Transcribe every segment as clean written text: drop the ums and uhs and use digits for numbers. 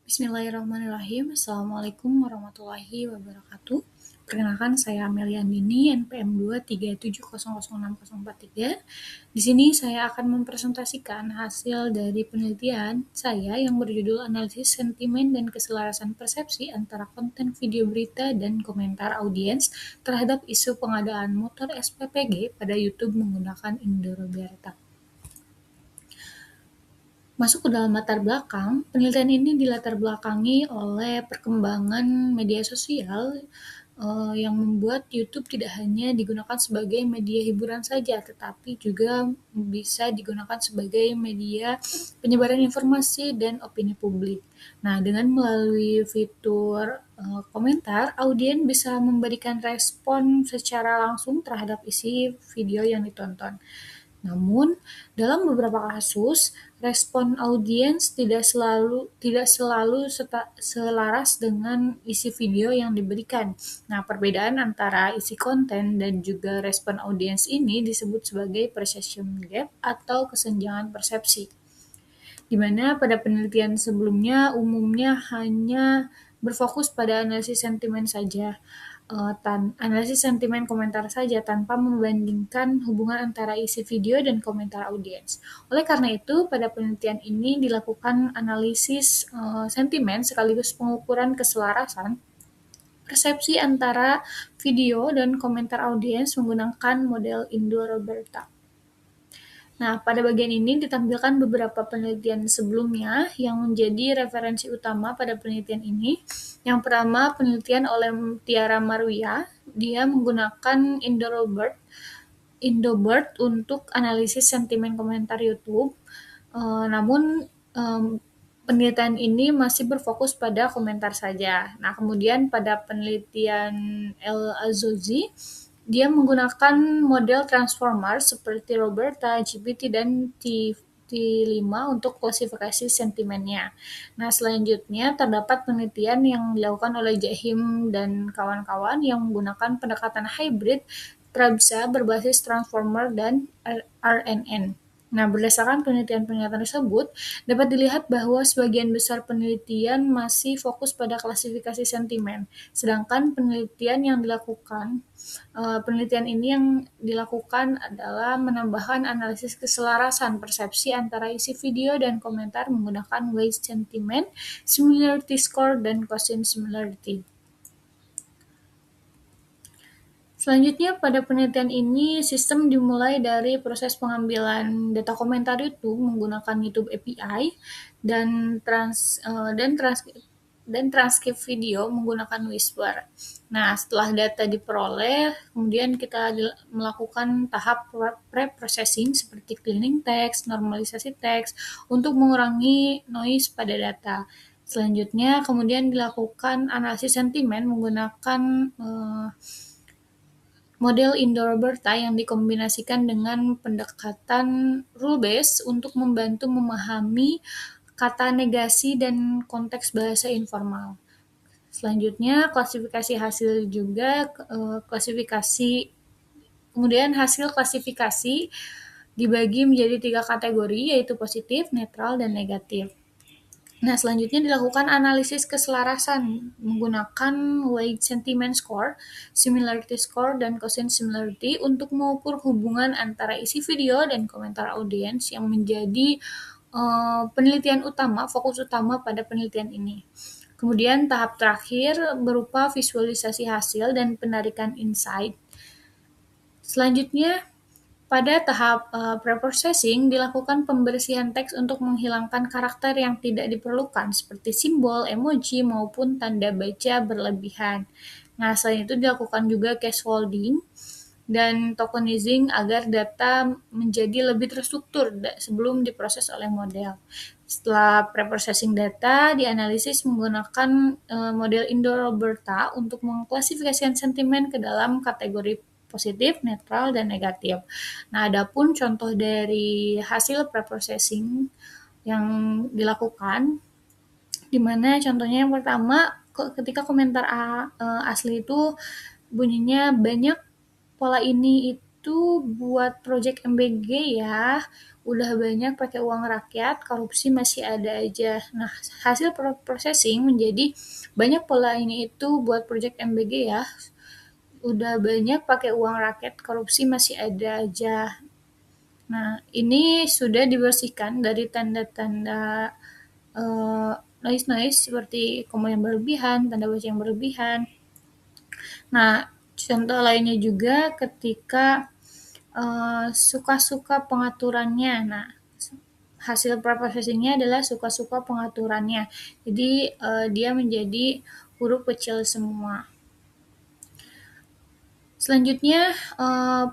Bismillahirrahmanirrahim. Assalamualaikum warahmatullahi wabarakatuh. Perkenalkan, saya Amelia Andini, NPM 237006043. Di sini saya akan mempresentasikan hasil dari penelitian saya yang berjudul Analisis Sentimen dan Keselarasan Persepsi antara Konten Video Berita dan Komentar Audiens terhadap isu pengadaan motor SPPG pada YouTube menggunakan Indoroberta. Masuk ke dalam latar belakang, penelitian ini dilatar belakangi oleh perkembangan media sosial yang membuat YouTube tidak hanya digunakan sebagai media hiburan saja, tetapi juga bisa digunakan sebagai media penyebaran informasi dan opini publik. Nah, dengan melalui fitur komentar, audiens bisa memberikan respon secara langsung terhadap isi video yang ditonton. Namun, dalam beberapa kasus, respon audiens tidak selalu selaras dengan isi video yang diberikan. Nah, perbedaan antara isi konten dan juga respon audiens ini disebut sebagai perception gap atau kesenjangan persepsi, di mana pada penelitian sebelumnya umumnya hanya berfokus pada analisis sentimen saja, analisis sentimen komentar saja tanpa membandingkan hubungan antara isi video dan komentar audiens. Oleh karena itu, pada penelitian ini dilakukan analisis sentimen sekaligus pengukuran keselarasan persepsi antara video dan komentar audiens menggunakan model Indoroberta. Nah, pada bagian ini ditampilkan beberapa penelitian sebelumnya yang menjadi referensi utama pada penelitian ini. Yang pertama, penelitian oleh Tiara Marwia. Dia menggunakan Indobird untuk analisis sentimen komentar YouTube. Namun, penelitian ini masih berfokus pada komentar saja. Nah, kemudian pada penelitian El Azozi, dia menggunakan model transformer seperti Roberta, GPT, dan T5 untuk klasifikasi sentimennya. Nah, selanjutnya terdapat penelitian yang dilakukan oleh Jahim dan kawan-kawan yang menggunakan pendekatan hybrid prabisa berbasis transformer dan RNN. Nah, berdasarkan penelitian-penelitian tersebut, dapat dilihat bahwa sebagian besar penelitian masih fokus pada klasifikasi sentimen, sedangkan penelitian ini yang dilakukan adalah menambahkan analisis keselarasan persepsi antara isi video dan komentar menggunakan weight sentiment, similarity score, dan quotient similarity. Selanjutnya, pada penelitian ini, sistem dimulai dari proses pengambilan data komentar YouTube menggunakan YouTube API dan transkrip video menggunakan Whisper. Nah, setelah data diperoleh, kemudian kita melakukan tahap pre-processing seperti cleaning teks, normalisasi teks untuk mengurangi noise pada data. Selanjutnya, kemudian dilakukan analisis sentimen menggunakan model Indoroberta yang dikombinasikan dengan pendekatan rule-based untuk membantu memahami kata negasi dan konteks bahasa informal. Selanjutnya, kemudian hasil klasifikasi dibagi menjadi 3 kategori, yaitu positif, netral, dan negatif. Nah, selanjutnya dilakukan analisis keselarasan menggunakan weight sentiment score, similarity score, dan quotient similarity untuk mengukur hubungan antara isi video dan komentar audiens yang menjadi fokus utama pada penelitian ini. Kemudian tahap terakhir berupa visualisasi hasil dan penarikan insight. Selanjutnya, pada tahap preprocessing dilakukan pembersihan teks untuk menghilangkan karakter yang tidak diperlukan seperti simbol, emoji, maupun tanda baca berlebihan. Nah, selain itu dilakukan juga casefolding dan tokenizing agar data menjadi lebih terstruktur sebelum diproses oleh model. Setelah preprocessing data, dianalisis menggunakan model Indoroberta untuk mengklasifikasikan sentimen ke dalam kategori positif, netral, dan negatif. Nah, adapun contoh dari hasil preprocessing yang dilakukan, di mana contohnya yang pertama, ketika komentar asli itu bunyinya banyak pola ini itu itu buat project MBG ya, udah banyak pakai uang rakyat, korupsi masih ada aja. Nah, hasil processing menjadi banyak pola ini itu buat project MBG ya, udah banyak pakai uang rakyat, korupsi masih ada aja. Nah, ini sudah dibersihkan dari tanda-tanda noise-noise seperti koma yang berlebihan, tanda baca yang berlebihan. Nah, contoh lainnya juga ketika suka-suka pengaturannya. Nah, hasil preprocessingnya adalah suka-suka pengaturannya. Jadi dia menjadi huruf kecil semua. Selanjutnya,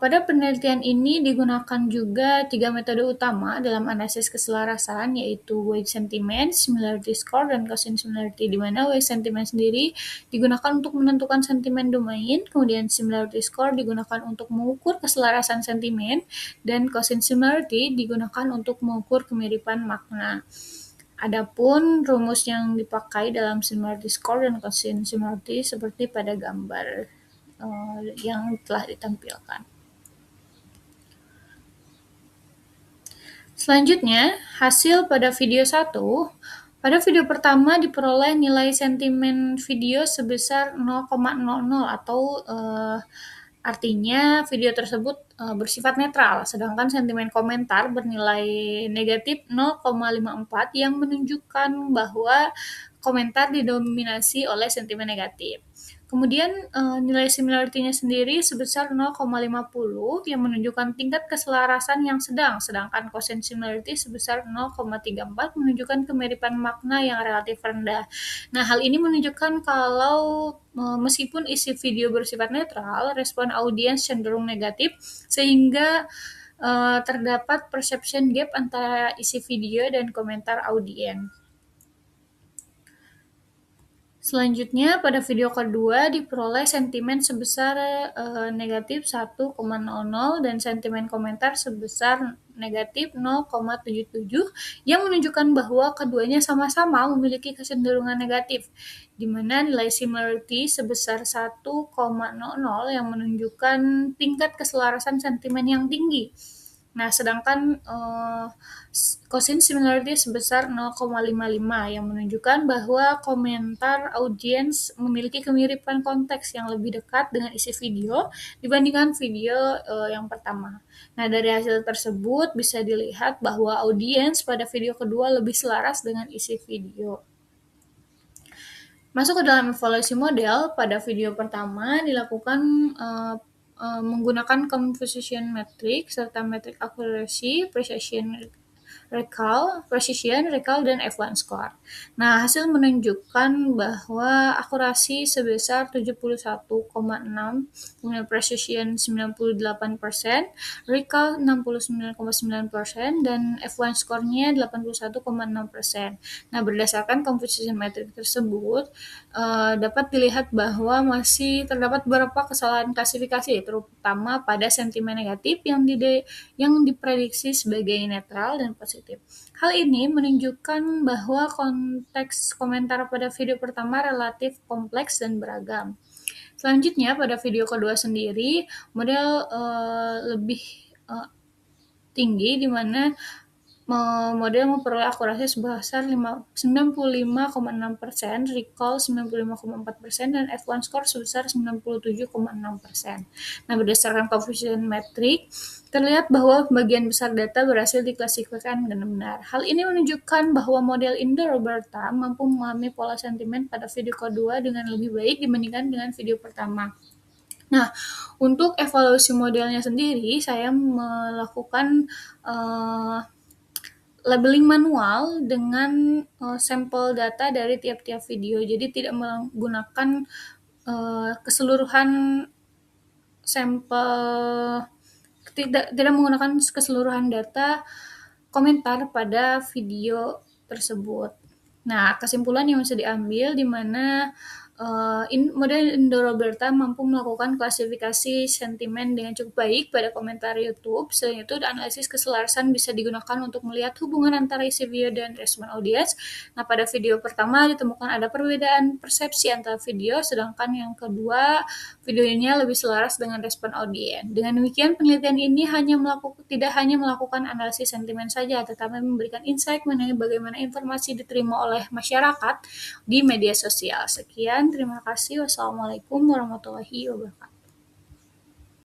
pada penelitian ini digunakan juga 3 metode utama dalam analisis keselarasan, yaitu weight sentiment, similarity score, dan cousin similarity, di mana weight sentiment sendiri digunakan untuk menentukan sentimen domain, kemudian similarity score digunakan untuk mengukur keselarasan sentimen, dan cousin similarity digunakan untuk mengukur kemiripan makna. Adapun rumus yang dipakai dalam similarity score dan cousin similarity seperti pada gambar yang telah ditampilkan. Selanjutnya, hasil pada video 1. Pada video pertama diperoleh nilai sentimen video sebesar 0,00 atau artinya video tersebut bersifat netral, sedangkan sentimen komentar bernilai negatif 0,54 yang menunjukkan bahwa komentar didominasi oleh sentimen negatif. Kemudian nilai similarity-nya sendiri sebesar 0,50 yang menunjukkan tingkat keselarasan yang sedang, sedangkan quotient similarity sebesar 0,34 menunjukkan kemiripan makna yang relatif rendah. Nah, hal ini menunjukkan kalau meskipun isi video bersifat netral, respon audiens cenderung negatif, sehingga terdapat perception gap antara isi video dan komentar audiens. Selanjutnya, pada video kedua diperoleh sentimen sebesar negatif 1,00 dan sentimen komentar sebesar negatif 0,77 yang menunjukkan bahwa keduanya sama-sama memiliki kecenderungan negatif, di mana nilai similarity sebesar 1,00 yang menunjukkan tingkat keselarasan sentimen yang tinggi. Nah, sedangkan cousin similarity sebesar 0,55 yang menunjukkan bahwa komentar audiens memiliki kemiripan konteks yang lebih dekat dengan isi video dibandingkan video yang pertama. Nah, dari hasil tersebut bisa dilihat bahwa audiens pada video kedua lebih selaras dengan isi video. Masuk ke dalam evaluasi model, pada video pertama dilakukan menggunakan composition metric serta metrik accuracy, precision, recall, dan F1 score. Nah, hasil menunjukkan bahwa akurasi sebesar 71,6, kemudian precision 98%, recall 69,9%, dan F1 score-nya 81,6%. Nah, berdasarkan composition metric tersebut, dapat dilihat bahwa masih terdapat beberapa kesalahan klasifikasi, terutama pada sentimen negatif yang diprediksi sebagai netral dan positif. Hal ini menunjukkan bahwa konteks komentar pada video pertama relatif kompleks dan beragam. Selanjutnya, pada video kedua sendiri, model lebih tinggi, di mana model memperoleh akurasi sebesar 95,6%, recall 95,4%, dan F1 score sebesar 97,6%. Nah, berdasarkan coefficient metric, terlihat bahwa bagian besar data berhasil diklasifikasikan dengan benar. Hal ini menunjukkan bahwa model Indo-Roberta mampu memahami pola sentimen pada video kedua dengan lebih baik dibandingkan dengan video pertama. Nah, untuk evaluasi modelnya sendiri, saya melakukan labeling manual dengan sampel data dari tiap-tiap video. Jadi tidak menggunakan keseluruhan sampel, tidak menggunakan keseluruhan data komentar pada video tersebut. Nah, kesimpulan yang bisa diambil di mana Model Indo-Roberta mampu melakukan klasifikasi sentimen dengan cukup baik pada komentar YouTube. Selain itu, analisis keselarasan bisa digunakan untuk melihat hubungan antara isi video dan respon audiens. Nah, pada video pertama ditemukan ada perbedaan persepsi antara video, sedangkan yang kedua videonya lebih selaras dengan respon audiens. Dengan demikian, penelitian ini tidak hanya melakukan analisis sentimen saja, tetapi memberikan insight mengenai bagaimana informasi diterima oleh masyarakat di media sosial. Sekian, terima kasih. Wassalamualaikum warahmatullahi wabarakatuh.